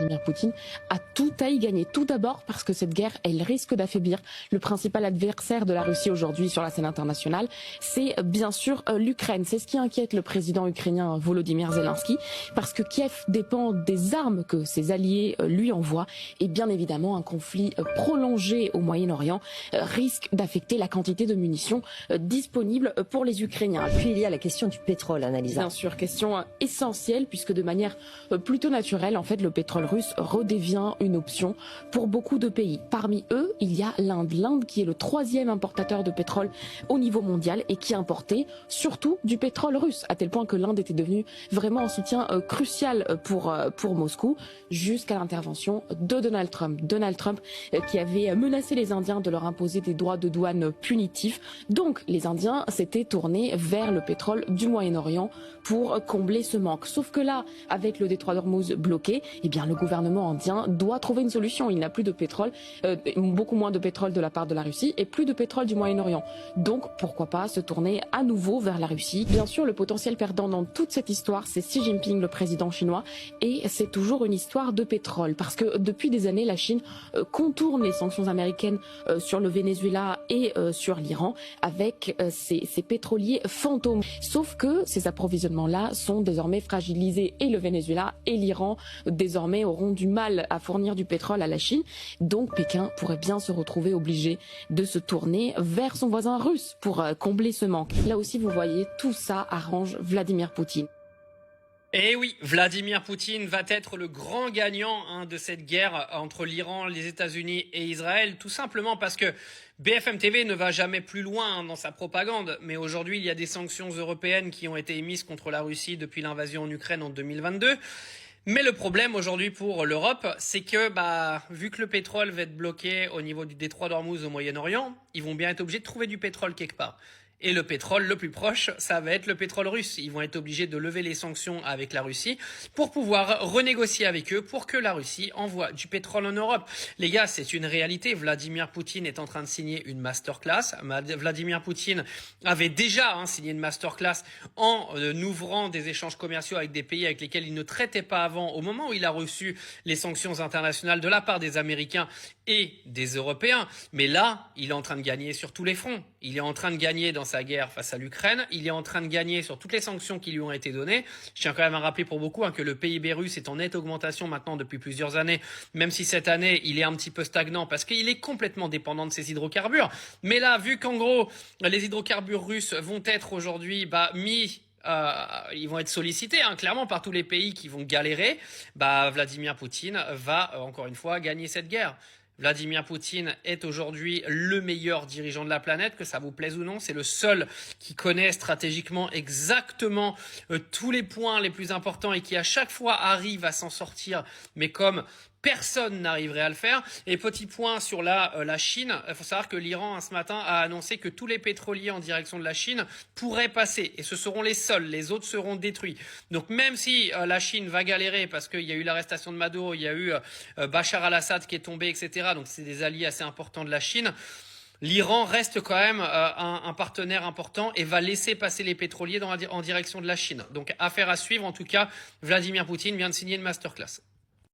Vladimir Poutine a tout à y gagner. Tout d'abord parce que cette guerre, elle risque d'affaiblir le principal adversaire de la Russie aujourd'hui sur la scène internationale. C'est bien sûr l'Ukraine. C'est ce qui inquiète le président ukrainien Volodymyr Zelensky, parce que Kiev dépend des armes que ses alliés lui envoient. Et bien évidemment, un conflit prolongé au Moyen-Orient risque d'affecter la quantité de munitions disponibles pour les Ukrainiens. Puis il y a la question du pétrole, Annalisa. Bien sûr, question essentielle, puisque de manière plutôt naturelle, en fait, le pétrole russe redevient une option pour beaucoup de pays. Parmi eux, il y a l'Inde. L'Inde qui est le 3e importateur de pétrole au niveau mondial et qui importait surtout du pétrole russe, à tel point que l'Inde était devenue vraiment un soutien crucial pour Moscou, jusqu'à l'intervention de Donald Trump. Donald Trump qui avait menacé les Indiens de leur imposer des droits de douane punitifs. Donc les Indiens s'étaient tournés vers le pétrole du Moyen-Orient pour combler ce manque. Sauf que là, avec le détroit d'Ormuz bloqué, eh bien le gouvernement indien doit trouver une solution. Il n'a plus de pétrole, beaucoup moins de pétrole de la part de la Russie et plus de pétrole du Moyen-Orient. Donc pourquoi pas se tourner à nouveau vers la Russie. Bien sûr, le potentiel perdant dans toute cette histoire, c'est Xi Jinping, le président chinois, et c'est toujours une histoire de pétrole, parce que depuis des années, la Chine contourne les sanctions américaines sur le Venezuela et sur l'Iran avec ces pétroliers fantômes. Sauf que ces approvisionnements-là sont désormais fragilisés et le Venezuela et l'Iran désormais auront du mal à fournir du pétrole à la Chine. Donc Pékin pourrait bien se retrouver obligé de se tourner vers son voisin russe pour combler ce manque. Là aussi, vous voyez, tout ça arrange Vladimir Poutine. Et oui, Vladimir Poutine va être le grand gagnant de cette guerre entre l'Iran, les États-Unis et Israël, tout simplement parce que BFM TV ne va jamais plus loin dans sa propagande. Mais aujourd'hui, il y a des sanctions européennes qui ont été émises contre la Russie depuis l'invasion en Ukraine en 2022. Mais le problème aujourd'hui pour l'Europe, c'est que vu que le pétrole va être bloqué au niveau du détroit d'Ormuz au Moyen-Orient, ils vont bien être obligés de trouver du pétrole quelque part. Et le pétrole le plus proche, ça va être le pétrole russe. Ils vont être obligés de lever les sanctions avec la Russie pour pouvoir renégocier avec eux pour que la Russie envoie du pétrole en Europe. Les gars, c'est une réalité. Vladimir Poutine est en train de signer une masterclass. Vladimir Poutine avait déjà signé une masterclass en ouvrant des échanges commerciaux avec des pays avec lesquels il ne traitait pas avant, au moment où il a reçu les sanctions internationales de la part des Américains et des Européens. Mais là, il est en train de gagner sur tous les fronts. Il est en train de gagner dans sa guerre face à l'Ukraine. Il est en train de gagner sur toutes les sanctions qui lui ont été données. Je tiens quand même à rappeler pour beaucoup que le PIB russe est en nette augmentation maintenant depuis plusieurs années, même si cette année, il est un petit peu stagnant parce qu'il est complètement dépendant de ses hydrocarbures. Mais là, vu qu'en gros, les hydrocarbures russes vont être aujourd'hui ils vont être sollicités clairement par tous les pays qui vont galérer, Vladimir Poutine va encore une fois gagner cette guerre. Vladimir Poutine est aujourd'hui le meilleur dirigeant de la planète, que ça vous plaise ou non. C'est le seul qui connaît stratégiquement exactement tous les points les plus importants et qui à chaque fois arrive à s'en sortir, mais comme personne n'arriverait à le faire. Et petit point sur la Chine, il faut savoir que l'Iran ce matin a annoncé que tous les pétroliers en direction de la Chine pourraient passer et ce seront les seuls, les autres seront détruits. Donc même si la Chine va galérer parce qu'il y a eu l'arrestation de Maduro, il y a eu Bachar al-Assad qui est tombé, etc. Donc c'est des alliés assez importants de la Chine. L'Iran reste quand même un partenaire important et va laisser passer les pétroliers en direction de la Chine. Donc affaire à suivre. En tout cas, Vladimir Poutine vient de signer une masterclass.